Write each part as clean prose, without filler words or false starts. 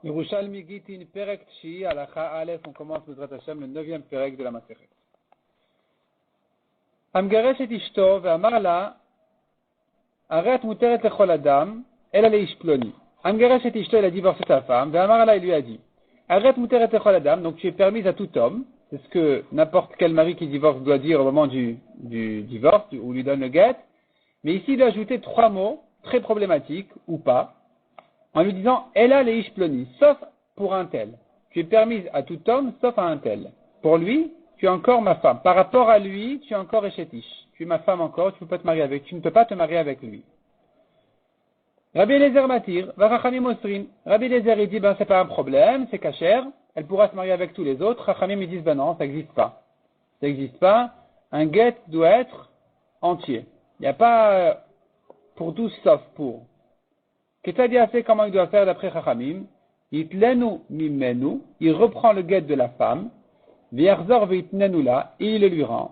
Yerushalmi Gitin Perek Tshi, Alacha Aleph, on commence Bezrat Hashem, le 9e Perek de la Masechet. Amgaresh et Ishto, ve'amar la, Aret Muteret Lechol Adam, elle allait Ishploni. Amgaresh et Ishto, il a divorcé sa femme, ve'amar la, il lui a dit, Aret Muteret Lechol Adam, donc tu es permise à tout homme, c'est ce que n'importe quel mari qui divorce doit dire au moment du divorce, où lui donne le guet, mais ici il a ajouté 3 mots, très problématiques, ou pas, en lui disant « Elle a les ishploni », sauf pour un tel. Tu es permise à tout homme, sauf à un tel. Pour lui, tu es encore ma femme. Par rapport à lui, tu es encore échetish. Tu es ma femme encore, tu ne peux pas te marier avec lui. Rabbi Eliezer Matir, Vachachamim Osrin. Rabbi Eliezer, il dit, c'est pas un problème, c'est cachère, elle pourra se marier avec tous les autres. Chachamim, ils disent, non, ça n'existe pas. Ça n'existe pas. Un guet doit être entier. Il n'y a pas pour tous, sauf pour. Qu'est-ce fait comment il doit faire d'après Chachamim? Yitlenu mimenu, il reprend le guet de la femme, v'yarzor ve'itnenu la, et il le lui rend.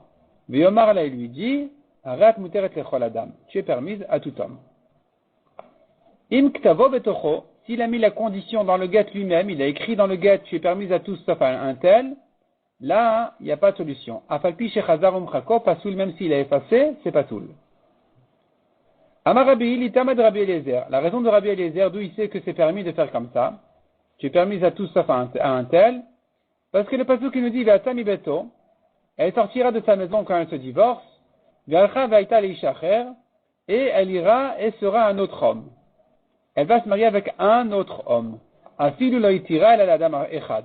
Ve'yomar la, il lui dit, arat muteret lechol adam, tu es permise à tout homme. Im ktavo betocho, s'il a mis la condition dans le guet lui-même, il a écrit dans le guet, tu es permise à tous sauf à un tel, là, il n'y a pas de solution. Afalpi shechazar umchako, pasoul, même s'il a effacé, c'est pasoul. Amar Rabbi, l'itamad Rabbi Eliezer. La raison de Rabbi Eliezer, d'où il sait que c'est permis de faire comme ça, tu es permise à tous sauf à un tel, parce que le pasuk qui nous dit, Ve'atami beto, elle sortira de sa maison quand elle se divorce, Ve'alcha ve'aita leishacher, et elle ira et sera un autre homme. Elle va se marier avec un autre homme. Afilu loitira el adam echad.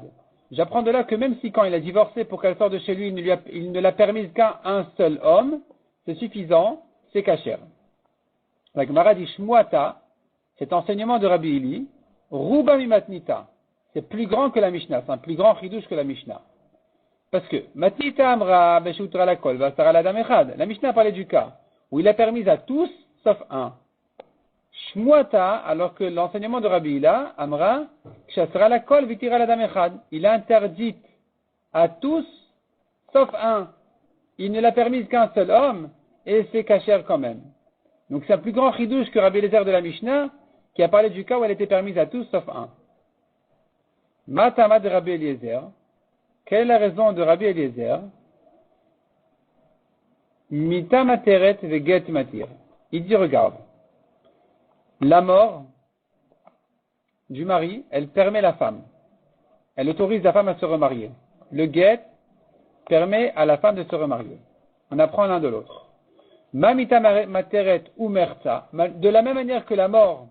J'apprends de là que même si quand il a divorcé pour qu'elle sorte de chez lui, il ne l'a permise qu'à un seul homme, c'est suffisant, c'est kasher. La Gemara dit Shmuata, cet enseignement de Rabbi Eli, Ruba mimatnita, c'est plus grand que la Mishnah, c'est un plus grand chidouche que la Mishnah. Parce que Matnita amra beshutra la kol vasara la dam echad. La Mishnah parlait du cas où il a permis à tous sauf un. Shmuata, alors que l'enseignement de Rabbi Ila, amra kshasra la kol vitira la dam echad. Il a interdit à tous sauf un. Il ne l'a permise qu'un seul homme et c'est kasher quand même. Donc c'est un plus grand chidouche que Rabbi Eliezer de la Mishnah, qui a parlé du cas où elle était permise à tous sauf un. Matama de Rabbi Eliezer. Quelle est la raison de Rabbi Eliezer? Mita materet veget matir. Il dit, regarde, la mort du mari, elle permet la femme. Elle autorise la femme à se remarier. Le get permet à la femme de se remarier. On apprend l'un de l'autre. Mamita materet ou merta, de la même manière que la mort,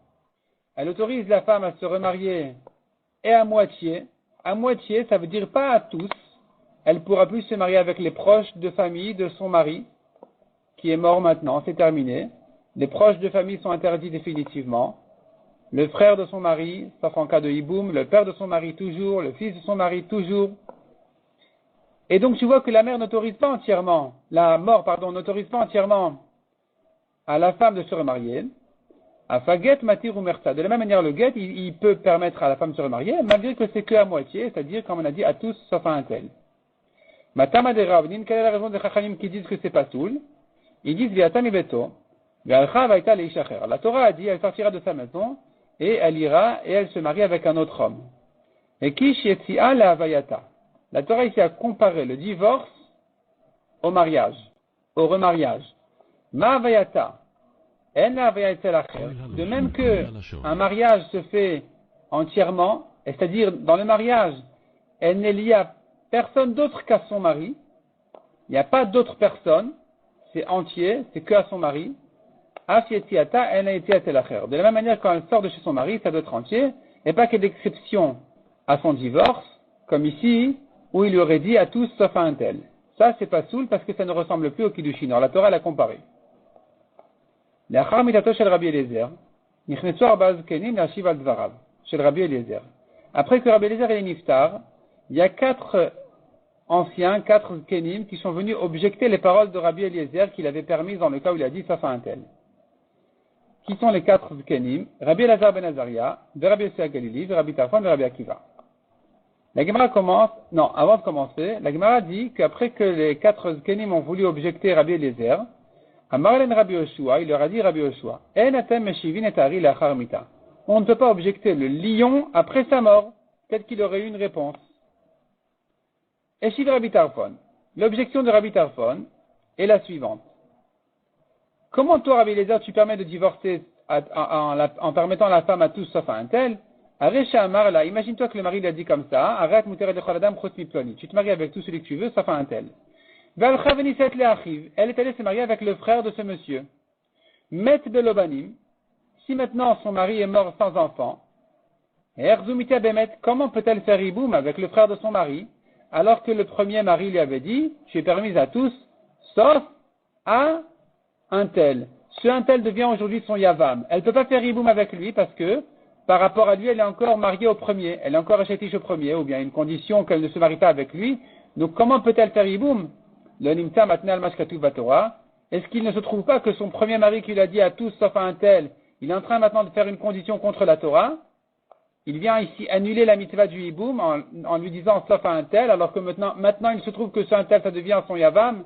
elle autorise la femme à se remarier et à moitié, ça veut dire pas à tous, elle pourra plus se marier avec les proches de famille de son mari, qui est mort maintenant, c'est terminé. Les proches de famille sont interdits définitivement. Le frère de son mari, sauf en cas de hiboum, le père de son mari toujours, le fils de son mari toujours. Et donc tu vois que la mort n'autorise pas entièrement à la femme de se remarier. À faget matir ou merta. De la même manière, le guet, il peut permettre à la femme de se remarier, malgré que c'est que à moitié, c'est-à-dire, comme on a dit, à tous, sauf à un tel. Matama de Ravnin, quelle est la raison des Chachamim qui disent que c'est pas soul? Ils disent, Viatami beto, Ve'alcha vaita leishacher. La Torah a dit, elle sortira de sa maison, et elle ira, et elle se marie avec un autre homme. Et kish yetzi'a la havayata. La Torah ici a comparé le divorce au mariage, au remariage. Ma havayata. De même que un mariage se fait entièrement, c'est-à-dire dans le mariage, elle n'est liée à personne d'autre qu'à son mari. Il n'y a pas d'autre personne, c'est entier, c'est que à son mari. De la même manière, quand elle sort de chez son mari, ça doit être entier, et pas qu'il y ait d'exception à son divorce, comme ici, où il lui aurait dit à tous sauf à un tel. Ça, c'est pas soul parce que ça ne ressemble plus au Kiddushin. Alors la Torah l'a comparé. Après que Rabbi Eliezer est niftar, il y a 4 kenim qui sont venus objecter les paroles de Rabbi Eliezer qu'il avait permises dans le cas où il a dit sauf à un tel. Qui sont les 4 kenim? Rabbi Elazar ben Azaria, Rabbi Yossi Galili, Rabbi Tarfon et Rabbi Akiva. La Gemara avant de commencer, la Gemara dit qu'après que les 4 kenim ont voulu objecter Rabbi Eliezer, Amarlen Rabbi Yoshua, il leur a dit Rabbi Yoshua, En atem meshivin et ari lachar mita. on ne peut pas objecter le lion après sa mort. Peut-être qu'il aurait eu une réponse. Eshiv Rabbi Tarfon. L'objection de Rabbi Tarfon est la suivante. Comment toi, Rabbi Eliezer, tu permets de divorcer en permettant la femme à tous sauf à un tel? Aresha Amar là, imagine-toi que le mari lui a dit comme ça, arrête muteret lechol adam chutz miploni. Tu te maries avec tout celui que tu veux sauf à un tel. Ve'alcha veniset le'achiv. Elle est allée se marier avec le frère de ce monsieur. Met belobanim. Si maintenant son mari est mort sans enfant, Erzumita bemet, comment peut-elle faire iboum avec le frère de son mari, alors que le premier mari lui avait dit, tu es permise à tous, sauf à un tel. Ce un tel devient aujourd'hui son yavam. Elle ne peut pas faire iboum avec lui parce que, par rapport à lui, elle est encore mariée au premier. Elle est encore échétiche au premier, ou bien une condition qu'elle ne se marie pas avec lui. Donc comment peut-elle faire iboum? Le nimta matnal mashkatu vatora. Est-ce qu'il ne se trouve pas que son premier mari qui lui a dit à tous sauf à un tel, il est en train maintenant de faire une condition contre la Torah? Il vient ici annuler la mitzvah du hiboum en lui disant sauf à un tel, alors que maintenant il se trouve que ce un tel ça devient son yavam.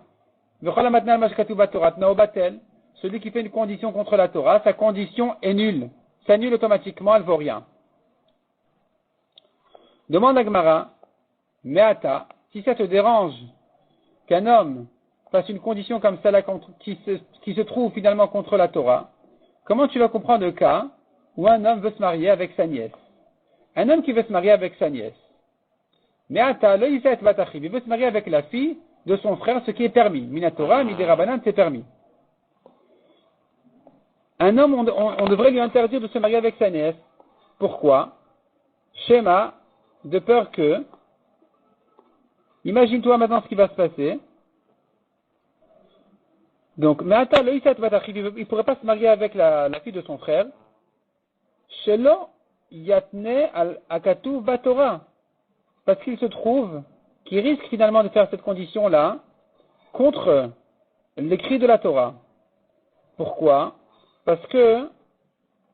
Celui qui fait une condition contre la Torah, sa condition est nulle. S'annule automatiquement, elle ne vaut rien. Demande à Gemara, Meata, si ça te dérange qu'un homme fasse une condition comme celle-là qui se trouve finalement contre la Torah, comment tu vas comprendre le cas où un homme veut se marier avec sa nièce? Un homme qui veut se marier avec sa nièce. Meata, il veut se marier avec la fille de son frère, ce qui est permis. Minatora, miderabanan, c'est permis. Un homme, on devrait lui interdire de se marier avec sa nièce. Pourquoi? Schéma, de peur que, imagine-toi maintenant ce qui va se passer. Donc, Meata, il ne pourrait pas se marier avec la fille de son frère. Shelo, Yatne al-Akatu Batora. Parce qu'il se trouve qu'il risque finalement de faire cette condition-là contre l'écrit de la Torah. Pourquoi? Parce que,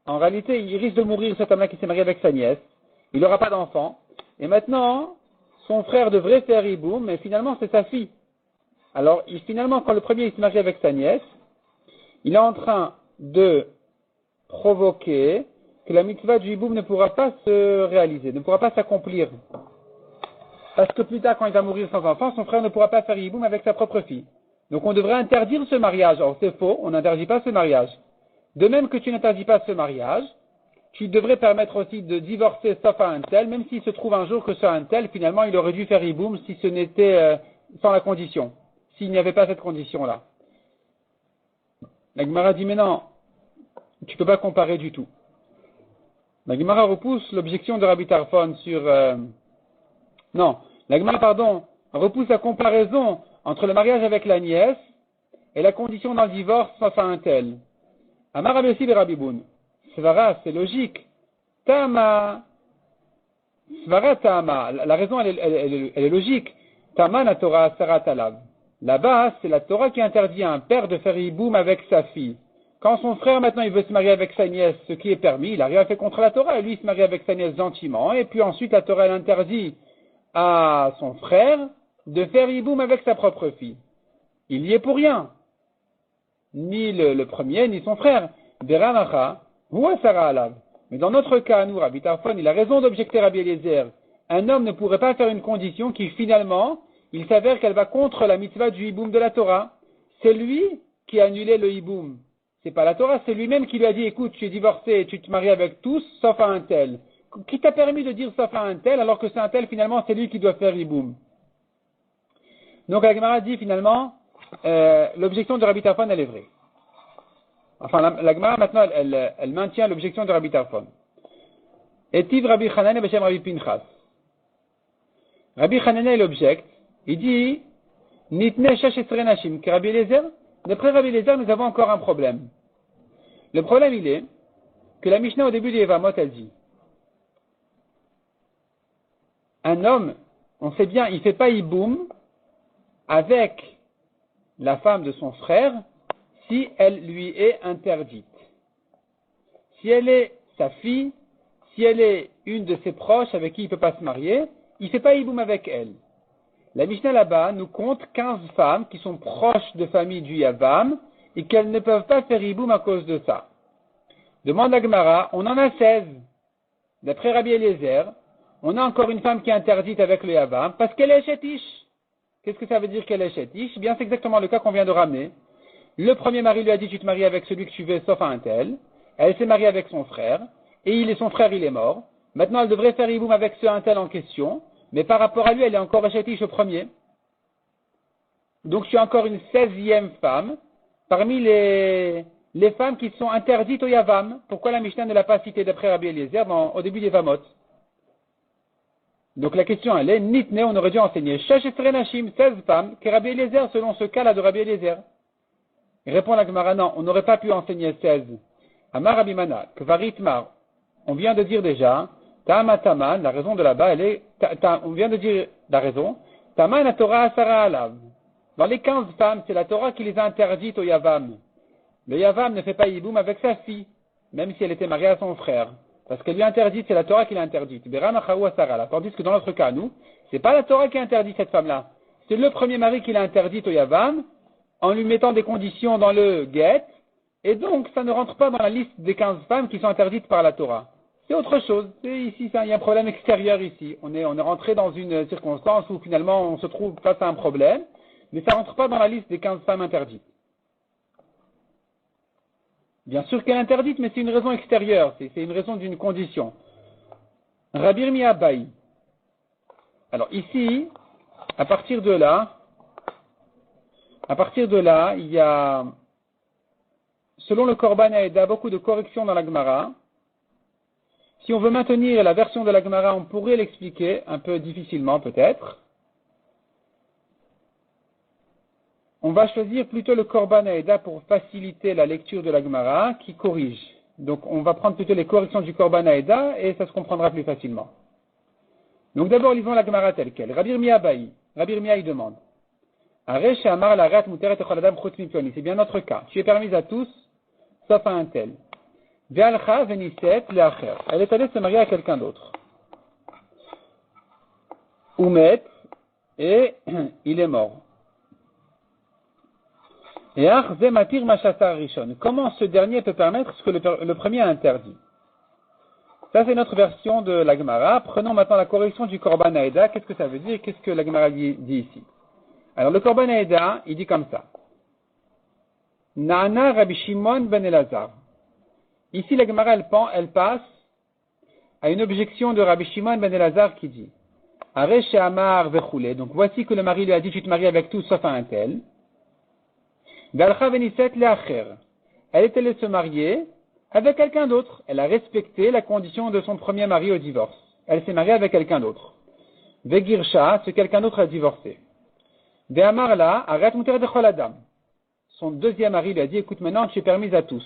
en réalité, il risque de mourir cet homme-là qui s'est marié avec sa nièce. Il n'aura pas d'enfant. Et maintenant, son frère devrait faire hiboum, mais finalement, c'est sa fille. Alors, finalement, quand le premier il se marie avec sa nièce, il est en train de provoquer que la mitzvah du hiboum ne pourra pas se réaliser, ne pourra pas s'accomplir. Parce que plus tard, quand il va mourir sans enfant, son frère ne pourra pas faire hiboum avec sa propre fille. Donc on devrait interdire ce mariage. Or c'est faux, on n'interdit pas ce mariage. De même que tu n'interdis pas ce mariage, tu devrais permettre aussi de divorcer sauf à un tel, même s'il se trouve un jour que ce un tel, finalement il aurait dû faire hiboum si ce n'était sans la condition, s'il n'y avait pas cette condition-là. La Gemara dit mais non, tu ne peux pas comparer du tout. La Gemara repousse l'objection de Rabbi Tarfon sur... la Gemara, repousse la comparaison entre le mariage avec la nièce et la condition d'un divorce face à un tel. Amar Rabbi Yossi Rabbi Boun. Svara, c'est logique. Tama. Svara Tama. La raison, elle est logique. Tama na Torah asarat alav. Là-bas, c'est la Torah qui interdit à un père de faire hiboum avec sa fille. Quand son frère, maintenant, il veut se marier avec sa nièce, ce qui est permis, il n'a rien fait contre la Torah, et lui, il se marie avec sa nièce gentiment, et puis ensuite, la Torah, elle interdit à son frère de faire hiboum avec sa propre fille. Il y est pour rien. Ni le premier, ni son frère. Beramacha, ou Asara Alav. Mais dans notre cas, nous, Rabbi Tarfon, il a raison d'objecter Rabbi Eliezer. Un homme ne pourrait pas faire une condition qui, finalement, il s'avère qu'elle va contre la mitzvah du hiboum de la Torah. C'est lui qui a annulé le hiboum. C'est pas la Torah, c'est lui-même qui lui a dit, écoute, tu es divorcé, tu te maries avec tous, sauf à un tel. Qui t'a permis de dire sauf à un tel, alors que c'est un tel, finalement, c'est lui qui doit faire hiboum. Donc, la Gemara dit, finalement, l'objection de Rabbi Tarfon, elle est vraie. Enfin, la Gemara, maintenant, elle maintient l'objection de Rabbi Tarfon. Etiv Rabbi Hananel Beshem Rabbi Pinchas. Rabbi Hananel objecte, il dit, Nitne Shashesre Nashim, que Rabbi Eliezer, d'après Rabbi Eliezer, nous avons encore un problème. Le problème, il est que la Mishnah, au début des Yevamot, elle dit, un homme, on sait bien, il ne fait pas hiboum avec la femme de son frère si elle lui est interdite. Si elle est sa fille, si elle est une de ses proches avec qui il ne peut pas se marier, il ne fait pas hiboum avec elle. La Mishnah là-bas nous compte 15 femmes qui sont proches de famille du Yavam et qu'elles ne peuvent pas faire hiboum à cause de ça. Demande la Gemara, on en a 16. D'après Rabbi Eliezer, on a encore une femme qui est interdite avec le Yavam parce qu'elle est chétiche. Qu'est-ce que ça veut dire qu'elle est chétiche? Eh bien, c'est exactement le cas qu'on vient de ramener. Le premier mari lui a dit, tu te maries avec celui que tu veux, sauf un tel. Elle s'est mariée avec son frère, et son frère, il est mort. Maintenant, elle devrait faire hiboum avec ce un tel en question, mais par rapport à lui, elle est encore chétiche au premier. Donc, tu as encore une 16e femme, parmi les femmes qui sont interdites au Yavam. Pourquoi la Mishnah ne l'a pas citée d'après Rabbi Eliezer au début des Vamot? Donc la question elle est, Nitne, on aurait dû enseigner Shashesre Nashim, 16 femmes, que Rabbi Eliezer, selon ce cas-là de Rabbi Eliezer. Il répond la Gemara, non, on n'aurait pas pu enseigner 16. Amar Rabbi Mana, Kvaritmar, on vient de dire déjà, Tama Taman, la raison de là-bas, elle est, on vient de dire la raison, Taman la Torah Asara Alav. Dans les 15 femmes, c'est la Torah qui les a interdites au Yavam. Le Yavam ne fait pas Yiboum avec sa fille, même si elle était mariée à son frère. Parce qu'elle lui a interdite, c'est la Torah qui l'a interdite. Tandis que dans notre cas, nous, c'est pas la Torah qui a interdit cette femme-là. C'est le premier mari qui l'a interdite au Yavam, en lui mettant des conditions dans le guet, et donc ça ne rentre pas dans la liste des 15 femmes qui sont interdites par la Torah. C'est autre chose. C'est ici, il y a un problème extérieur ici. On est rentré dans une circonstance où finalement on se trouve face à un problème, mais ça rentre pas dans la liste des 15 femmes interdites. Bien sûr qu'elle est interdite, mais c'est une raison extérieure, c'est une raison d'une condition. Rabbi Yirmiyah Baï. Alors ici, à partir de là, il y a, selon le Korban Haïda, beaucoup de corrections dans la Gemara. Si on veut maintenir la version de la Gemara, on pourrait l'expliquer, un peu difficilement peut-être. On va choisir plutôt le Korban Haïda pour faciliter la lecture de la Gemara qui corrige. Donc on va prendre plutôt les corrections du Korban Haïda et ça se comprendra plus facilement. Donc d'abord lisons la Gemara telle quelle. Rabbi Yirmiyah Baï. Rabbi Yirmiyah il demande. C'est bien notre cas. Tu es permise à tous, sauf à un tel. Elle est allée se marier à quelqu'un d'autre. Oumet, et il est mort. Et comment ce dernier peut permettre ce que le premier a interdit? Ça, c'est notre version de la Gemara. Prenons maintenant la correction du Korban Haïda. Qu'est-ce que ça veut dire? Qu'est-ce que la Gemara dit ici? Alors, le Korban Haïda, il dit comme ça. Na'ana Rabbi Shimon ben Elazar. Ici, la Gemara, elle passe à une objection de Rabbi Shimon ben Elazar qui dit Aresh Amar vechule. Donc, voici que le mari lui a dit tu te maries avec tout sauf un tel. Elle est allée se marier avec quelqu'un d'autre. Elle a respecté la condition de son premier mari au divorce. Elle s'est mariée avec quelqu'un d'autre. Vegirsha, ce quelqu'un d'autre a divorcé. Ve'amarla, arrête muter de chol adam. Son deuxième mari lui a dit, écoute, maintenant tu es permise à tous.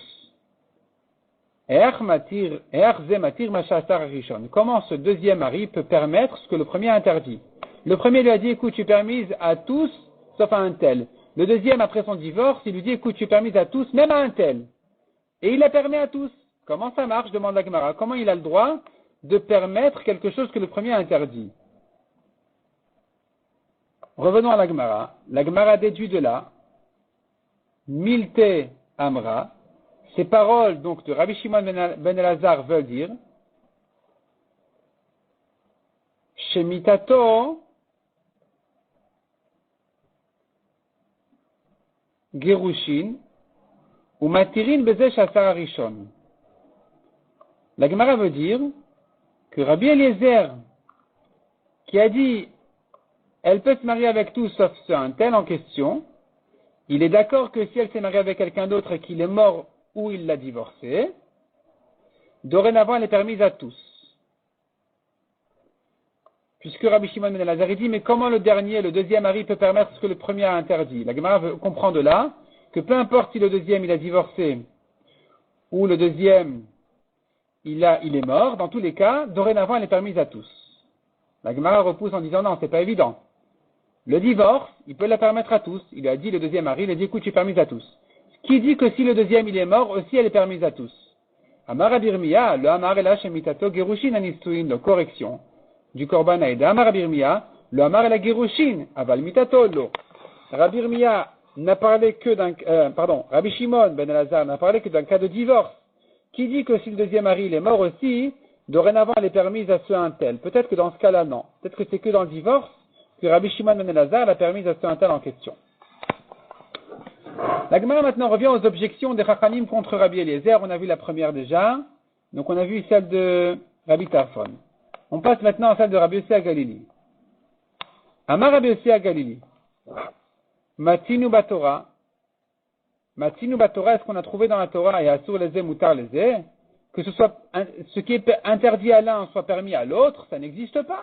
Comment ce deuxième mari peut permettre ce que le premier a interdit? Le premier lui a dit, écoute, tu es permise à tous, sauf à un tel. Le deuxième, après son divorce, il lui dit, écoute, tu es permise à tous, même à un tel. Et il la permet à tous. Comment ça marche? Demande la Gemara. Comment il a le droit de permettre quelque chose que le premier a interdit? Revenons à la Gemara. La Gemara déduit de là, Milte Amra. Ces paroles, donc, de Rabbi Shimon ben Elazar veulent dire, Shemitato Gerushin ou Matirin Bezeh Shasar Arishon. La Gemara veut dire que Rabbi Eliezer, qui a dit elle peut se marier avec tout sauf un tel en question, il est d'accord que si elle s'est mariée avec quelqu'un d'autre et qu'il est mort ou il l'a divorcé, dorénavant elle est permise à tous. Puisque Rabbi Shimon ben Elazar dit, mais comment le deuxième mari peut permettre ce que le premier a interdit? La Gemara comprend de là que peu importe si le deuxième il a divorcé ou le deuxième il est mort, dans tous les cas, dorénavant elle est permise à tous. La Gemara repousse en disant non, c'est pas évident. Le divorce, il peut la permettre à tous. Il a dit le deuxième mari, il a dit écoute, tu es permise à tous. Qui dit que si le deuxième il est mort, aussi elle est permise à tous. Amar Rabbi Yirmiyah, le Amar ela shemitato gerushin anistuin, la correction du Korban Haïda. Amar Rabbi Yirmiyah, le Amar ela gerushin, aval mitato lo. Rabbi Yirmiyah n'a parlé que Rabbi Shimon ben Elazar n'a parlé que d'un cas de divorce qui dit que si le deuxième mari il est mort aussi, dorénavant elle est permise à ce un tel. Peut-être que dans ce cas-là, non. Peut-être que c'est que dans le divorce que Rabbi Shimon ben Elazar l'a permise à ce un tel en question. La Gemara maintenant revient aux objections des Chachamim contre Rabbi Eliezer. On a vu la première déjà. Donc on a vu celle de Rabbi Tarfon. On passe maintenant à celle de Rabbi Yossi à Galili. Amar Rabbi Yossi à Galili. Matinu Batora. Matinu Batora, est-ce qu'on a trouvé dans la Torah et Asur lezé, Mutar lezé, que ce qui est interdit à l'un soit permis à l'autre, ça n'existe pas.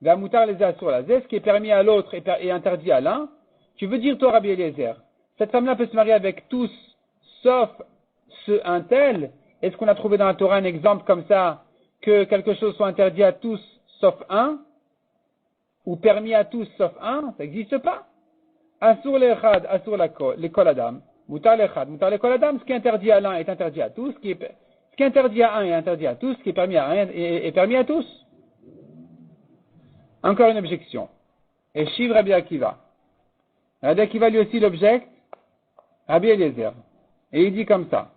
Va Mutar lezé, Asur lezé, ce qui est permis à l'autre et interdit à l'un. Tu veux dire, toi, Rabbi Eliezer, cette femme-là peut se marier avec tous, sauf un tel. Est-ce qu'on a trouvé dans la Torah un exemple comme ça, que quelque chose soit interdit à tous, sauf un, ou permis à tous, sauf un? Ça n'existe pas. Asur l'echad, asur l'école adam. Mutar l'echad, mutar l'école adam. Ce qui est interdit à l'un est interdit à tous. Ce qui est interdit à un est interdit à tous. Ce qui est permis à un est permis à tous. Encore une objection. Et Shiv Rabbi Akiva. Rabbi Akiva lui aussi l'objecte. Rabbi Eliezer. Et il dit comme ça.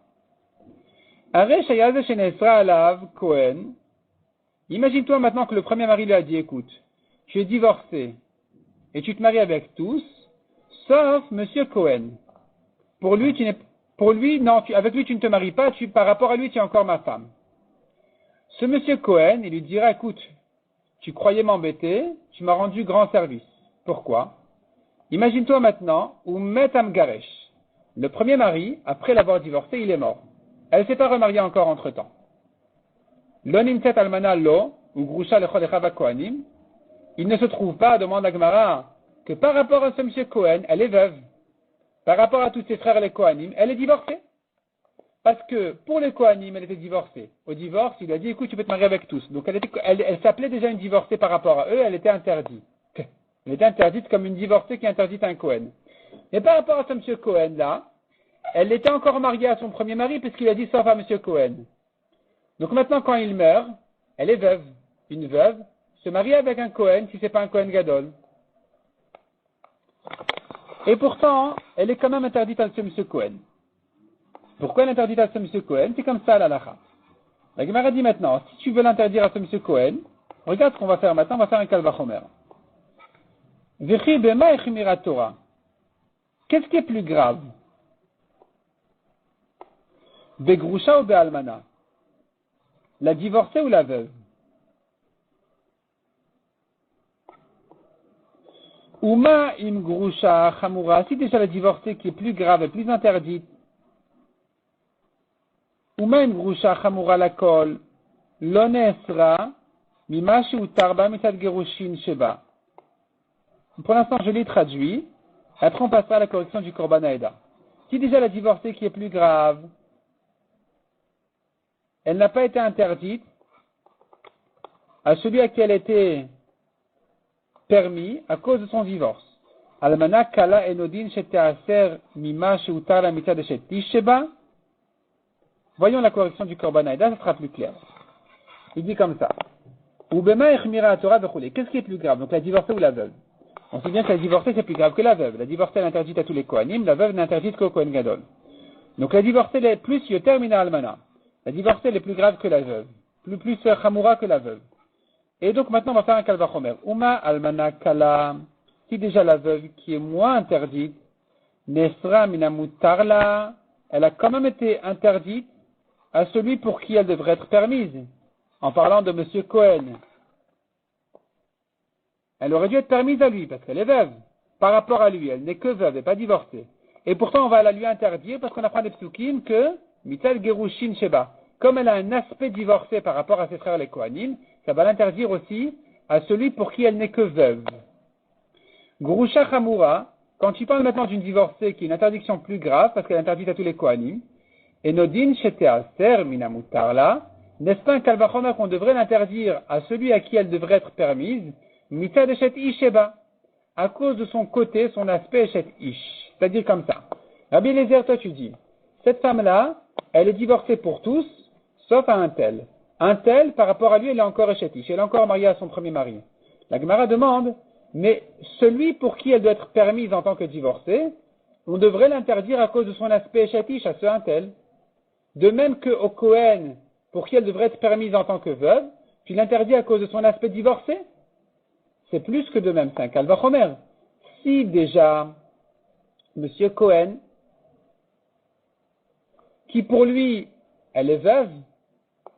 Imagine-toi maintenant que le premier mari lui a dit, écoute, tu es divorcé et tu te maries avec tous, sauf Monsieur Cohen. Avec lui tu ne te maries pas, par rapport à lui tu es encore ma femme. Ce Monsieur Cohen, il lui dira, écoute, tu croyais m'embêter, tu m'as rendu grand service. Pourquoi? Imagine-toi maintenant, ou Metam Garesh. Le premier mari, après l'avoir divorcé, il est mort. Elle ne s'est pas remariée encore entre temps. Lonimtet almana lo, ou grusha lechol echava kohanim. Il ne se trouve pas, demande la Gemara, que par rapport à ce monsieur Cohen, elle est veuve. Par rapport à tous ses frères les Kohanim, elle est divorcée. Parce que pour les Kohanim, elle était divorcée. Au divorce, il a dit, écoute, tu peux te marier avec tous. Donc elle s'appelait déjà une divorcée par rapport à eux, elle était interdite. Elle était interdite comme une divorcée qui est interdite à un Cohen. Et par rapport à ce monsieur Cohen là, elle était encore mariée à son premier mari puisqu'il a dit sauf à monsieur Cohen. Donc maintenant quand il meurt, elle est veuve. Une veuve se marie avec un Cohen si c'est pas un Cohen Gadol. Et pourtant, elle est quand même interdite à ce monsieur Cohen. Pourquoi elle est interdite à ce monsieur Cohen? C'est comme ça la halakha. La Gemara dit maintenant, si tu veux l'interdire à ce monsieur Cohen, regarde ce qu'on va faire maintenant, on va faire un Kal Vachomer. Vechi bema echimira Torah. Qu'est-ce qui est plus grave? Begrusha ou be'almana? La divorcée ou la veuve? Uma im grusha chamura. Si déjà la divorcée qui est plus grave et plus interdite. Uma im grusha chamura la kol. Lonesra mimashi utarba mitad gerushin sheba. Pour l'instant, je l'ai traduit. Après, on passera à la correction du Korban Haïda. Si déjà la divorcée qui est plus grave, elle n'a pas été interdite à celui à qui elle était permis à cause de son divorce. Almana kala enodin sheteaser mima sheutar la mitad shetish sheba. Voyons la correction du Korban Haïda, ça sera plus clair. Il dit comme ça. Ubema echmira Torah vechule. Qu'est-ce qui est plus grave? Donc la divorcée ou la veuve? On sait bien que la divorcée c'est plus grave que la veuve. La divorcée elle est interdite à tous les Kohanim, la veuve n'est interdite qu'au Kohen Gadol. Donc la divorcée elle est plus yoter mina almana. La divorcée elle est plus grave que la veuve, plus chamura que la veuve. Et donc maintenant on va faire un Kal Vachomer. Uma almana kala. Si déjà la veuve qui est moins interdite, nesra mina mutarla, elle a quand même été interdite à celui pour qui elle devrait être permise. En parlant de monsieur Cohen. Elle aurait dû être permise à lui, parce qu'elle est veuve. Par rapport à lui, elle n'est que veuve et pas divorcée. Et pourtant, on va la lui interdire, parce qu'on apprend des psukim que, mital gerushin sheba. Comme elle a un aspect divorcé par rapport à ses frères les Kohanim, ça va l'interdire aussi à celui pour qui elle n'est que veuve. Grusha chamura, quand tu parles maintenant d'une divorcée qui est une interdiction plus grave, parce qu'elle est interdite à tous les Kohanim, et nodin sheteaser minamutarla, n'est-ce pas un Kal Vachomer qu'on devrait l'interdire à celui à qui elle devrait être permise, Mitad Eshet Ish Sheba, à cause de son côté, son aspect Eshet Ish. C'est-à-dire comme ça. Rabbi Eliezer, toi tu dis, cette femme-là, elle est divorcée pour tous, sauf à un tel. Un tel, par rapport à lui, elle est encore Eshet Ish. Elle est encore mariée à son premier mari. La Gemara demande, mais celui pour qui elle doit être permise en tant que divorcée, on devrait l'interdire à cause de son aspect Eshet Ish à ce un tel. de même qu'au Kohen, pour qui elle devrait être permise en tant que veuve, tu l'interdis à cause de son aspect divorcé? C'est plus que de même, c'est un Kal Vachomer. Si déjà, Monsieur Cohen, qui pour lui, elle est veuve,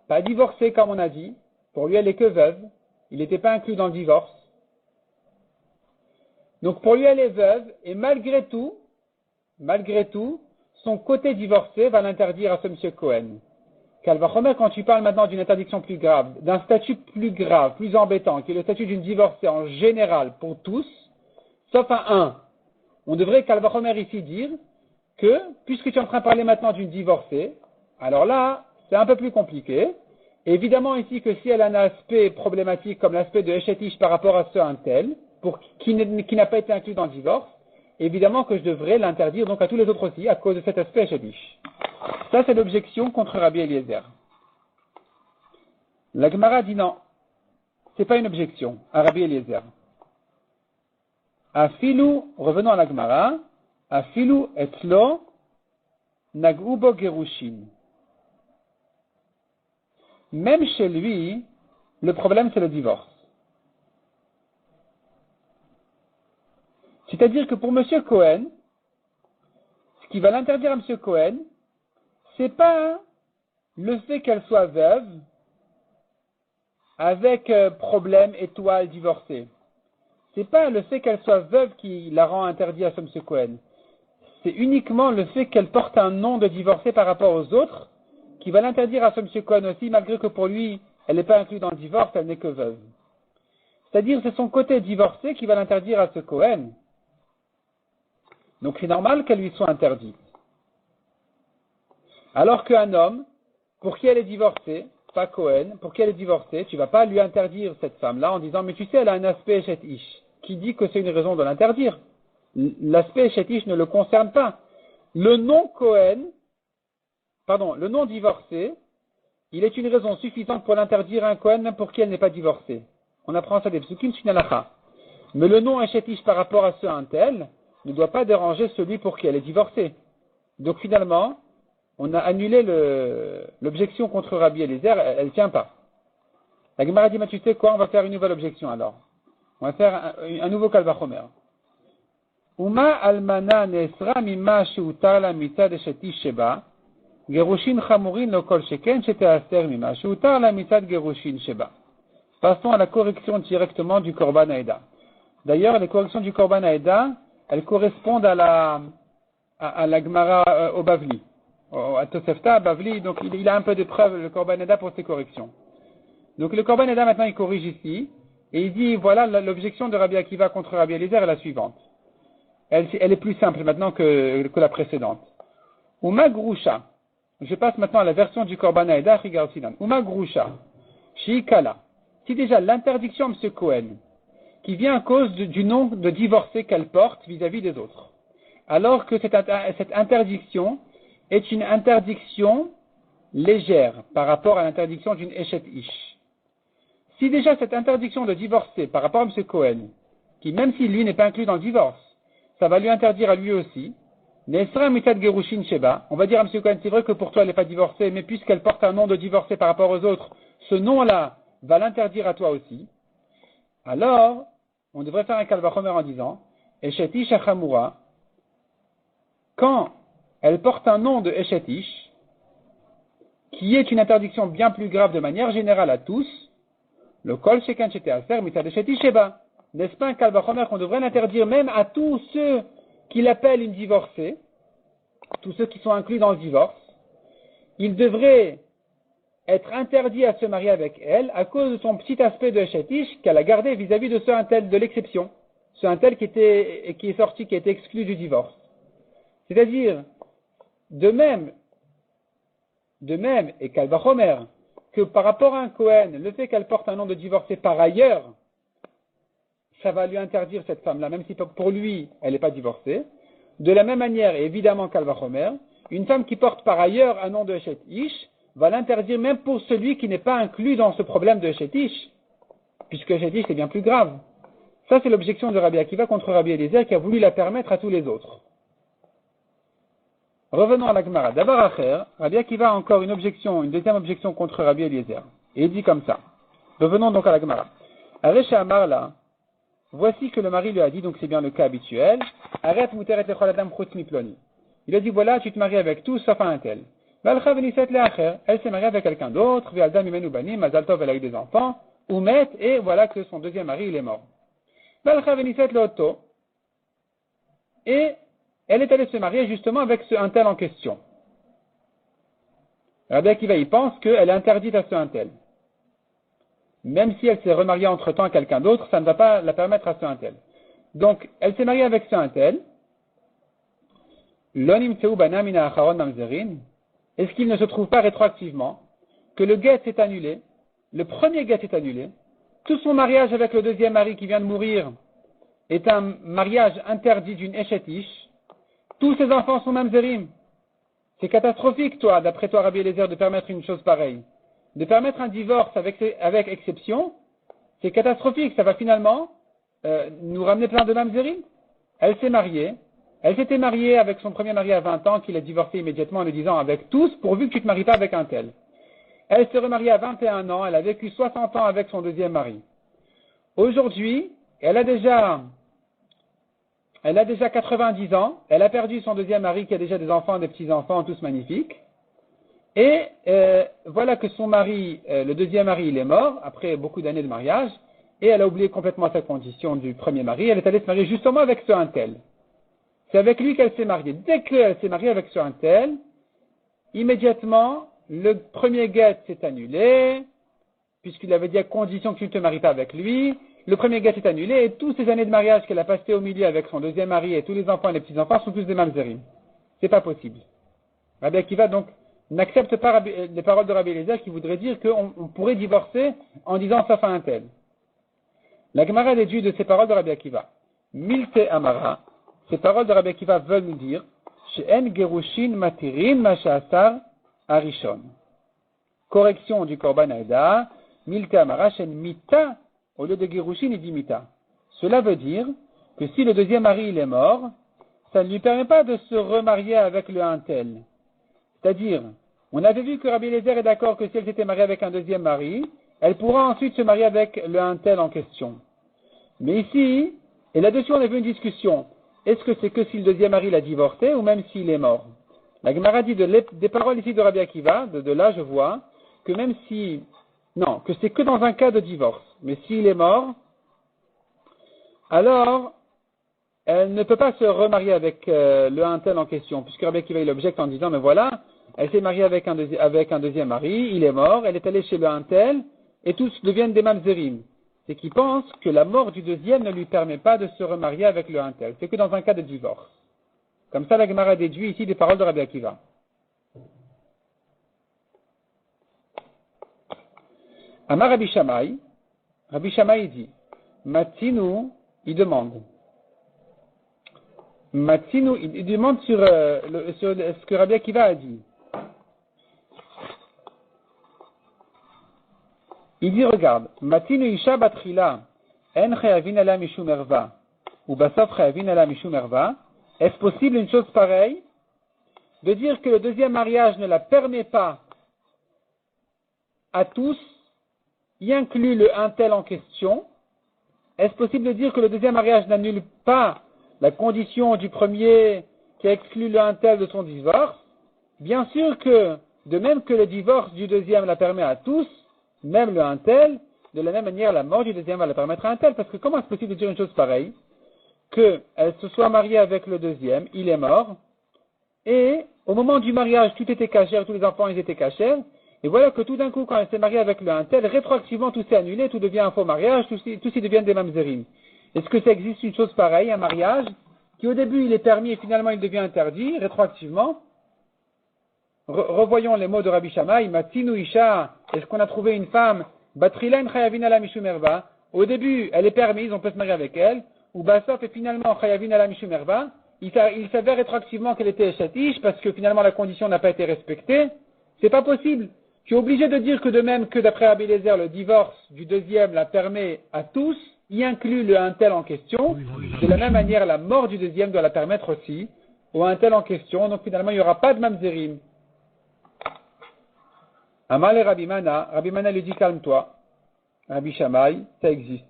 pas divorcée comme on a dit, pour lui elle est que veuve, il n'était pas inclus dans le divorce. Donc pour lui elle est veuve, et malgré tout, son côté divorcé va l'interdire à ce Monsieur Cohen. Kal Vachomer, quand tu parles maintenant d'une interdiction plus grave, d'un statut plus grave, plus embêtant, qui est le statut d'une divorcée en général pour tous, sauf à un, on devrait Kal Vachomer ici dire que, puisque tu es en train de parler maintenant d'une divorcée, alors là, c'est un peu plus compliqué. Évidemment ici que si elle a un aspect problématique comme l'aspect de Eshetish par rapport à ce un tel, qui n'a pas été inclus dans le divorce, évidemment que je devrais l'interdire donc à tous les autres aussi à cause de cet aspect Eshetish. Ça c'est l'objection contre Rabbi Eliezer. La Gemara dit non, c'est pas une objection à Rabbi Eliezer. Afilu, revenons à la Gemara, Afilu etlo nag'ubo gerushin. Même chez lui, le problème c'est le divorce. C'est-à-dire que pour Monsieur Cohen, ce qui va l'interdire à Monsieur Cohen, c'est pas le fait qu'elle soit veuve avec problème, étoile, divorcée. C'est pas le fait qu'elle soit veuve qui la rend interdite à ce Monsieur Cohen. C'est uniquement le fait qu'elle porte un nom de divorcée par rapport aux autres qui va l'interdire à ce Monsieur Cohen aussi, malgré que pour lui, elle n'est pas inclue dans le divorce, elle n'est que veuve. C'est-à-dire, c'est son côté divorcé qui va l'interdire à ce Cohen. Donc c'est normal qu'elle lui soit interdite. Alors qu'un homme, pour qui elle est divorcée, pas Cohen, pour qui elle est divorcée, tu ne vas pas lui interdire cette femme-là en disant, mais tu sais, elle a un aspect Eshet Ish, qui dit que c'est une raison de l'interdire. L'aspect Eshet Ish ne le concerne pas. Le non divorcé, il est une raison suffisante pour l'interdire à un Cohen, même pour qui elle n'est pas divorcée. On apprend ça des psukim shinalacha. Mais le non Eshet Ish par rapport à ce un tel ne doit pas déranger celui pour qui elle est divorcée. Donc finalement, on a annulé l'objection contre Rabbi Eliezer, elle ne tient pas. La Gemara dit, mais tu sais quoi, on va faire une nouvelle objection alors. On va faire un nouveau Kal Vachomer. Uma almana nesra mima sheutar la mitzad eshetish sheba, gerushin chamurin lo kol sheken sheteaser mima sheutar la mitzad gerushin sheba. Passons à la correction directement du Korban Haïda. D'ailleurs, les corrections du Korban Haïda, elles correspondent à la Gemara au Bavli. À Tosefta, Bavli, donc il a un peu de preuves, le Korban Haïda, pour ses corrections. Donc le Korban Haïda, maintenant, il corrige ici, et il dit, voilà, l'objection de Rabbi Akiva contre Rabbi Eliezer est la suivante. Elle est plus simple maintenant que la précédente. Uma Grusha, je passe maintenant à la version du Korban Haïda, regarde Sinan. Uma Grusha, Shiikala, si déjà l'interdiction de M. Cohen, qui vient à cause du nom de divorcé qu'elle porte vis-à-vis des autres, alors que cette interdiction est une interdiction légère par rapport à l'interdiction d'une Eshet Ish. Si déjà cette interdiction de divorcer par rapport à M. Cohen, qui même si lui n'est pas inclus dans le divorce, ça va lui interdire à lui aussi, Nesra Mitzad Gerushin Sheba, on va dire à M. Cohen, c'est vrai que pour toi elle n'est pas divorcée, mais puisqu'elle porte un nom de divorcé par rapport aux autres, ce nom-là va l'interdire à toi aussi. Alors, on devrait faire un Kal Vachomer en disant, Eshet Ish Achamura, quand elle porte un nom de Eshet Ish, qui est une interdiction bien plus grave de manière générale à tous, le Kol Shekan Sheteaser Mitzad Eshet Ish Sheba. N'est-ce pas un Kal Vachomer qu'on devrait l'interdire même à tous ceux qui l'appellent une divorcée, tous ceux qui sont inclus dans le divorce, il devrait être interdit à se marier avec elle à cause de son petit aspect de Eshet Ish qu'elle a gardé vis-à-vis de ce un tel de l'exception, ce un tel qui est sorti, qui a été exclu du divorce. C'est-à-dire, de même, et Kal Vachomer, que par rapport à un Cohen, le fait qu'elle porte un nom de divorcé par ailleurs, ça va lui interdire cette femme-là, même si pour lui, elle n'est pas divorcée. De la même manière, et évidemment Kal Vachomer, une femme qui porte par ailleurs un nom de Eshet Ish va l'interdire même pour celui qui n'est pas inclus dans ce problème de Eshet Ish, puisque Eshet Ish c'est bien plus grave. Ça, c'est l'objection de Rabbi Akiva contre Rabbi Eliezer qui a voulu la permettre à tous les autres. Revenons à la Gemara. D'abord, Acher, Rabbi Akiva a encore une deuxième objection contre Rabbi Eliezer. Et il dit comme ça. Revenons donc à la Gemara. Aresha Amar là, voici que le mari lui a dit, donc c'est bien le cas habituel, arrête muteret lechol adam chutz miploni. Il a dit, voilà, tu te maries avec tous sauf un tel. Valcha veniset leacher, elle s'est mariée avec quelqu'un d'autre, vialda mimenu banim, mazal tov, elle a eu des enfants, ou met, et voilà que son deuxième mari, il est mort. Valcha veniset leotto, et elle est allée se marier justement avec un tel en question. Rabbi Akiva, il pense qu'elle est interdite à ce un tel. Même si elle s'est remariée entre-temps à quelqu'un d'autre, ça ne va pas la permettre à ce un tel. Donc, elle s'est mariée avec ce un tel. Est-ce qu'il ne se trouve pas rétroactivement que le guet est annulé, le premier guet est annulé, tout son mariage avec le deuxième mari qui vient de mourir est un mariage interdit d'une échetiche, tous ses enfants sont mamzerim. C'est catastrophique, toi, d'après toi, Rabbi Eliezer, de permettre une chose pareille. De permettre un divorce avec exception, c'est catastrophique. Ça va finalement nous ramener plein de mamzerim. Elle s'était mariée avec son premier mari à 20 ans, qu'il a divorcé immédiatement en lui disant avec tous, pourvu que tu ne te maries pas avec un tel. Elle s'est remariée à 21 ans, elle a vécu 60 ans avec son deuxième mari. Aujourd'hui, elle a déjà 90 ans, elle a perdu son deuxième mari qui a déjà des enfants, des petits-enfants, tous magnifiques. Et voilà que son mari, le deuxième mari, il est mort, après beaucoup d'années de mariage, et elle a oublié complètement sa condition du premier mari, elle est allée se marier justement avec ce un tel. C'est avec lui qu'elle s'est mariée. Dès qu'elle s'est mariée avec ce un tel, immédiatement, le premier guet s'est annulé, puisqu'il avait dit à condition que tu ne te maries pas avec lui. Le premier guet est annulé et toutes ces années de mariage qu'elle a passées au milieu avec son deuxième mari et tous les enfants et les petits-enfants sont tous des mamzerim. C'est pas possible. Rabbi Akiva donc n'accepte pas les paroles de Rabbi Eliezer qui voudrait dire qu'on pourrait divorcer en disant sauf à un tel. La Gemara déduit de ces paroles de Rabbi Akiva. Milte Amara, ces paroles de Rabbi Akiva veulent nous dire She'en gerushin matirin masha'asar arishon. Correction du Korban Aïda, Milte Amara She'en mita. Au lieu de Gerushin, il dit Mita. Cela veut dire que si le deuxième mari il est mort, ça ne lui permet pas de se remarier avec le un tel. C'est-à-dire, on avait vu que Rabbi Eliezer est d'accord que si elle s'était mariée avec un deuxième mari, elle pourra ensuite se marier avec le un tel en question. Mais ici, et là-dessus on avait une discussion, est-ce que c'est que si le deuxième mari l'a divorcé ou même s'il est mort? La Gemara dit des paroles ici de Rabbi Akiva, de là je vois, que même si, non, que c'est que dans un cas de divorce. Mais s'il est mort, alors elle ne peut pas se remarier avec le un tel en question, puisque Rabbi Akiva il objecte en disant, mais voilà, elle s'est mariée avec un deuxième mari, il est mort, elle est allée chez le un tel, et tous deviennent des mamzerim. C'est qu'il pense que la mort du deuxième ne lui permet pas de se remarier avec le un tel. C'est que dans un cas de divorce. Comme ça, la Gemara déduit ici des paroles de Rabbi Akiva. Amar Rabbi Shammai dit, Matinu, il demande sur ce que Rabbi Akiva a dit. Il dit, regarde, Matinu isha batrila, en chayavin ala mishum erva, ou basof chayavin ala mishum erva. Est-ce possible une chose pareille, de dire que le deuxième mariage ne la permet pas à tous, y inclut le un tel en question? Est-ce possible de dire que le deuxième mariage n'annule pas la condition du premier qui exclut le un tel de son divorce? Bien sûr que, de même que le divorce du deuxième la permet à tous, même le un tel, de la même manière la mort du deuxième va la permettre à un tel, parce que comment est-ce possible de dire une chose pareille? Qu'elle se soit mariée avec le deuxième, il est mort, et au moment du mariage, tout était cachère, tous les enfants ils étaient cachères, et voilà que tout d'un coup, quand elle s'est mariée avec le un tel, rétroactivement tout s'est annulé, tout devient un faux mariage, tous y deviennent des mamzerim. Est-ce que ça existe une chose pareille, un mariage, qui au début il est permis et finalement il devient interdit, rétroactivement? Revoyons les mots de Rabbi Shammai, Matinu Isha, est-ce qu'on a trouvé une femme, Batrilain Chayavin ala Mishum Erva, au début elle est permise, on peut se marier avec elle, ou Basof et finalement Chayavin ala Mishum Erva, il s'avère rétroactivement qu'elle était Shatish parce que finalement la condition n'a pas été respectée, c'est pas possible. Tu es obligé de dire que de même que d'après Rabbi Eliezer, le divorce du deuxième la permet à tous, y inclut le un tel en question, de la même manière la mort du deuxième doit la permettre aussi ou un tel en question, donc finalement il n'y aura pas de mamzerim. Amal et Rabbi Mana lui dit calme-toi. Rabbi Shammai, ça existe.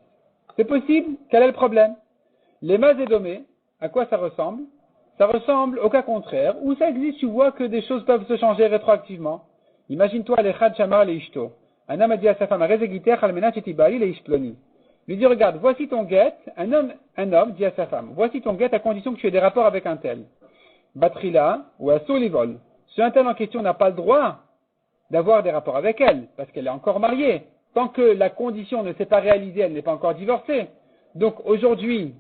C'est possible, quel est le problème? Les mazédomés, à quoi ça ressemble? Ça ressemble au cas contraire, où ça existe, tu vois que des choses peuvent se changer rétroactivement. Imagine-toi les Chad Shamar les Ishto. Un homme a dit à sa femme, les Ishploni. Lui dit, regarde, voici ton guet, un homme dit à sa femme, voici ton guet à condition que tu aies des rapports avec un tel. Batrila, ou à Solivol. Ce un tel en question n'a pas le droit d'avoir des rapports avec elle, parce qu'elle est encore mariée. Tant que la condition ne s'est pas réalisée, elle n'est pas encore divorcée. Donc aujourd'hui,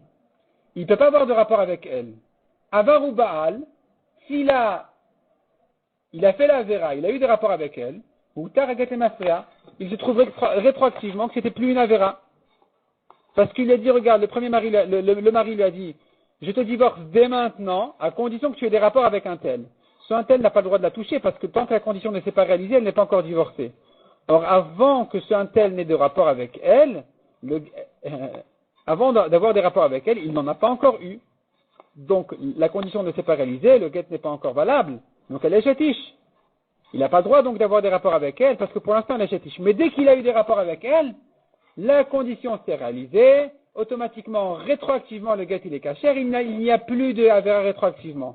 il ne peut pas avoir de rapport avec elle. Avar ou Baal, s'il a fait la Vera, il a eu des rapports avec elle, ou Taragat et Masrea, il se trouve rétroactivement que c'était plus une Avera. Parce qu'il a dit, regarde, le mari lui a dit, je te divorce dès maintenant, à condition que tu aies des rapports avec un tel. Ce un tel n'a pas le droit de la toucher, parce que tant que la condition ne s'est pas réalisée, elle n'est pas encore divorcée. Or, avant que ce un tel n'ait de rapport avec elle, avant d'avoir des rapports avec elle, il n'en a pas encore eu. Donc, la condition ne s'est pas réalisée, le guet n'est pas encore valable. Donc, elle est chétiche. Il n'a pas le droit donc d'avoir des rapports avec elle, parce que pour l'instant, elle est chétiche. Mais dès qu'il a eu des rapports avec elle, la condition s'est réalisée, automatiquement, rétroactivement, le guet il est cachère, il n'y a plus de avera rétroactivement.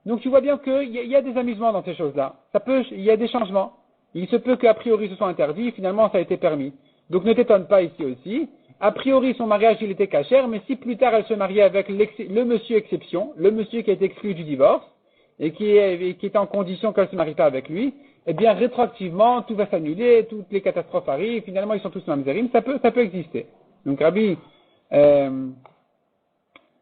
Donc tu vois bien qu'il y a des amusements dans ces choses-là. Il y a des changements. Il se peut qu'a priori ce soit interdit, finalement ça a été permis. Donc ne t'étonne pas ici aussi. A priori son mariage il était cachère, mais si plus tard elle se mariait avec le monsieur exception, le monsieur qui a été exclu du divorce, et qui est en condition qu'elle ne se marie pas avec lui, eh bien, rétroactivement, tout va s'annuler, toutes les catastrophes arrivent, finalement, ils sont tous mamzerim, ça peut exister. Donc, Rabbi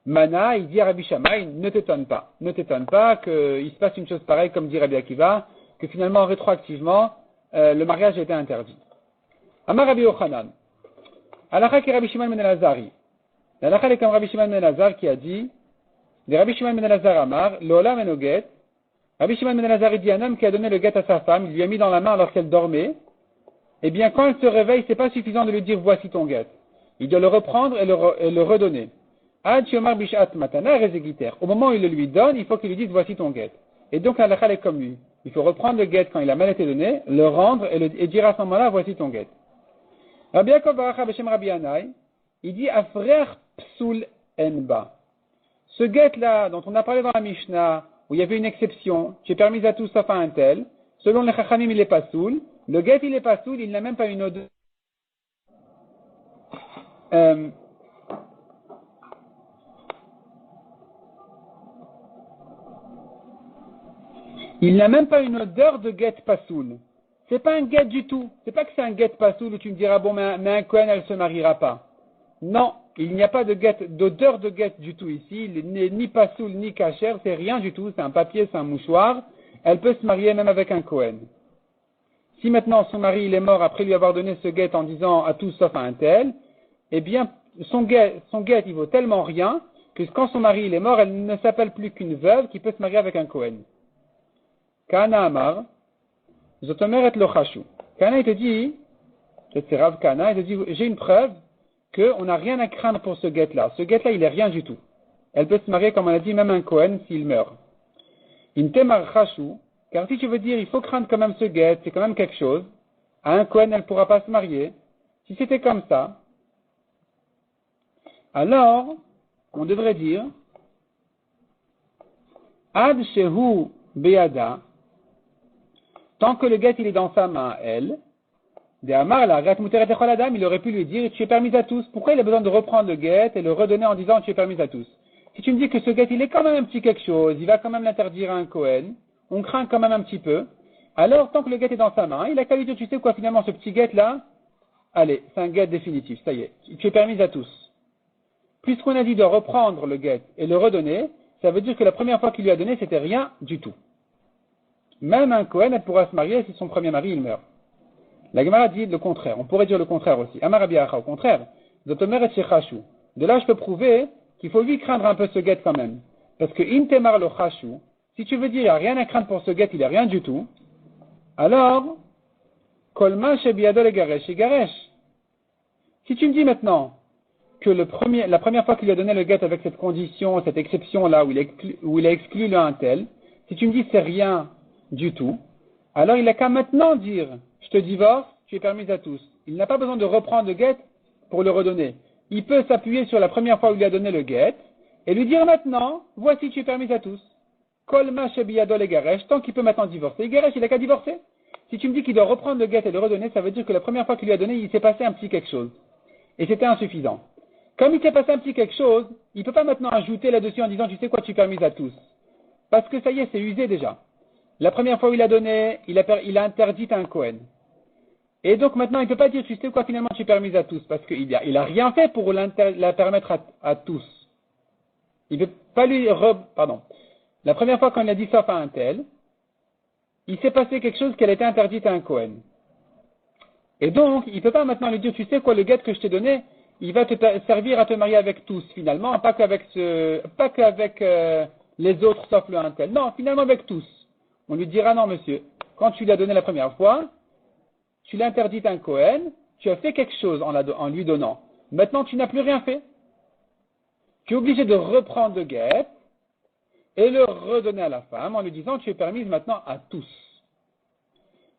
Mana, il dit à Rabbi Shammai, ne t'étonne pas qu'il se passe une chose pareille, comme dit Rabbi Akiva, que finalement, rétroactivement, le mariage a été interdit. Amar Rabbi Yochanan, Alakha ki Rabbi Shimon ben Elazari. L'alakha est comme Rabbi Shimon ben Elazar qui a dit, de Rabbi Shimon ben Elazar Amar, l'olam enoget. Rabbi Shimon ben Elazar dit un homme qui a donné le guet à sa femme, il lui a mis dans la main lorsqu'elle dormait. Eh bien, quand elle se réveille, c'est pas suffisant de lui dire voici ton guet. Il doit le reprendre et le redonner. Ad Shiomar Bishat Matana Rezegiter. Au moment où il le lui donne, il faut qu'il lui dise voici ton guet. Et donc, la est comme lui. Il faut reprendre le guet quand il a mal été donné, le rendre et dire à ce moment-là voici ton guet. Rabbi Yaakov Baracha Beshem Rabbi Yanai, il dit Afrer Psul Enba. Ce guet-là, dont on a parlé dans la Mishnah, où il y avait une exception, qui est permise à tous sauf à un tel, selon les Chachamim, il est pas soul. Le guet, il est pas soul, il n'a même pas une odeur. Il n'a même pas une odeur de guet pasoul. C'est pas un guet du tout. C'est pas que c'est un guet pasoul où tu me diras, bon, mais un Kohen, elle se mariera pas. Non, il n'y a pas d'odeur de guet du tout ici. Il n'est ni pasoul, ni cachère, c'est rien du tout. C'est un papier, c'est un mouchoir. Elle peut se marier même avec un Kohen. Si maintenant son mari, il est mort après lui avoir donné ce guet en disant à tous sauf à un tel, eh bien, son guet, il vaut tellement rien que quand son mari, il est mort, elle ne s'appelle plus qu'une veuve qui peut se marier avec un Kohen. Kana Amar, Zotomeret lo chashu. Kana, il te dit, c'est Rav Kana, il te dit, j'ai une preuve qu'on n'a rien à craindre pour ce guet-là. Ce guet-là, il est rien du tout. Elle peut se marier, comme on a dit, même un Kohen s'il meurt. Intemar chashu, car si tu veux dire, il faut craindre quand même ce guet, c'est quand même quelque chose. À un Kohen, elle ne pourra pas se marier. Si c'était comme ça, alors, on devrait dire, Ad shehu beada, tant que le guet il est dans sa main, elle, de Amar la gat muteret echol adam, il aurait pu lui dire tu es permis à tous. Pourquoi il a besoin de reprendre le guet et le redonner en disant tu es permis à tous? Si tu me dis que ce guet il est quand même un petit quelque chose, il va quand même l'interdire à un Kohen, on craint quand même un petit peu, alors tant que le guet est dans sa main, il a qu'à lui dire tu sais quoi finalement ce petit guet là, allez, c'est un guet définitif, ça y est, tu es permis à tous. Puisqu'on a dit de reprendre le guet et le redonner, ça veut dire que la première fois qu'il lui a donné c'était rien du tout. Même un Kohen, elle pourra se marier si son premier mari, il meurt. La Gemara dit le contraire. On pourrait dire le contraire aussi. Amar Rabbi Acha, au contraire. Zotomer et Shechashu. De là, je peux prouver qu'il faut lui craindre un peu ce guet quand même. Parce que Intemar lo Chashu, si tu veux dire, il n'y a rien à craindre pour ce guet, il n'y a rien du tout. Alors, Kolma Shebiado le Garesh et Garesh. Si tu me dis maintenant que la première fois qu'il lui a donné le get avec cette condition, cette exception-là, où il a exclu le un tel, si tu me dis c'est rien du tout, alors il n'a qu'à maintenant dire, je te divorce, tu es permise à tous. Il n'a pas besoin de reprendre le get pour le redonner. Il peut s'appuyer sur la première fois où il lui a donné le get, et lui dire maintenant, voici tu es permise à tous. Kolma shebiyadol egaresh, tant qu'il peut maintenant divorcer. Egaresh, il n'a qu'à divorcer. Si tu me dis qu'il doit reprendre le get et le redonner, ça veut dire que la première fois qu'il lui a donné, il s'est passé un petit quelque chose. Et c'était insuffisant. Comme il s'est passé un petit quelque chose, il ne peut pas maintenant ajouter là-dessus en disant, tu sais quoi, tu es permise à tous. Parce que ça y est, c'est usé déjà. La première fois où il a donné, il a interdit un Kohen. Et donc maintenant, il ne peut pas dire, tu sais quoi, finalement, tu es permise à tous. Parce qu'il a rien fait pour la permettre à tous. Il ne peut pas La première fois qu'on a dit sauf à un tel, il s'est passé quelque chose qu'elle était interdite à un Kohen. Et donc, il ne peut pas maintenant lui dire, tu sais quoi, le get que je t'ai donné, il va te servir à te marier avec tous, finalement, pas qu'avec les autres sauf le un tel. Non, finalement avec tous. On lui dira, non monsieur, quand tu l'as donné la première fois, tu l'as interdit à un Kohen, tu as fait quelque chose en lui donnant. Maintenant, tu n'as plus rien fait. Tu es obligé de reprendre le get et le redonner à la femme en lui disant, tu es permise maintenant à tous.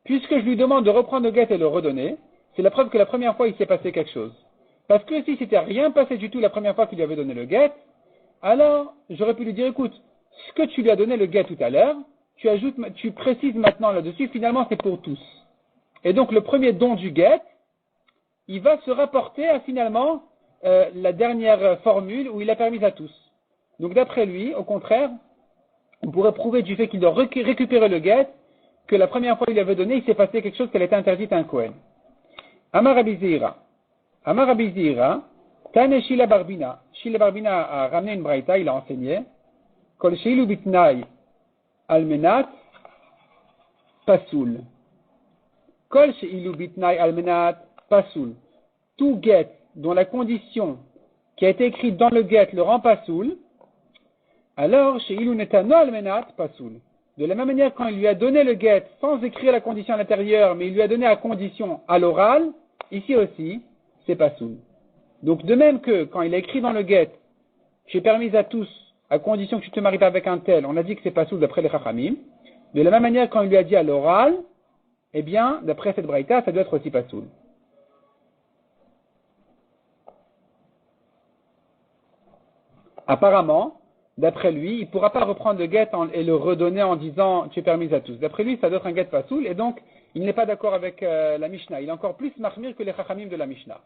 Puisque je lui demande de reprendre le get et le redonner, c'est la preuve que la première fois, il s'est passé quelque chose. Parce que si c'était rien passé du tout la première fois qu'il lui avait donné le get, alors j'aurais pu lui dire, écoute, ce que tu lui as donné le get tout à l'heure, tu précises maintenant là-dessus, finalement c'est pour tous. Et donc le premier don du get, il va se rapporter à finalement la dernière formule où il a permis à tous. Donc d'après lui, au contraire, on pourrait prouver du fait qu'il doit récupérer le get, que la première fois qu'il lui avait donné, il s'est passé quelque chose qu'elle était interdite à un Kohen. Amar Rabbi Zira, Tane Shila Barbina. Shila Barbina a ramené une braïta, il a enseigné. Kol Sheilu Bitnai Almenat Pasoul. Kol Sheilu Bitnai Almenat Pasoul. Tout get dont la condition qui a été écrite dans le get le rend pasoul, alors Sheilu Netano Almenat Pasoul. De la même manière, quand il lui a donné le get sans écrire la condition à l'intérieur, mais il lui a donné la condition à l'oral, ici aussi, c'est pasoul. Donc de même que quand il a écrit dans le get, j'ai permis à tous, à condition que tu te maries pas avec un tel, on a dit que c'est pasoul d'après les Chachamim. De la même manière, quand il lui a dit à l'oral, eh bien, d'après cette braïta, ça doit être aussi pasoul. Apparemment, d'après lui, il ne pourra pas reprendre le get et le redonner en disant tu es permis à tous. D'après lui, ça doit être un get pasoul, et donc il n'est pas d'accord avec la Mishnah. Il est encore plus marmir que les Chachamim de la Mishnah.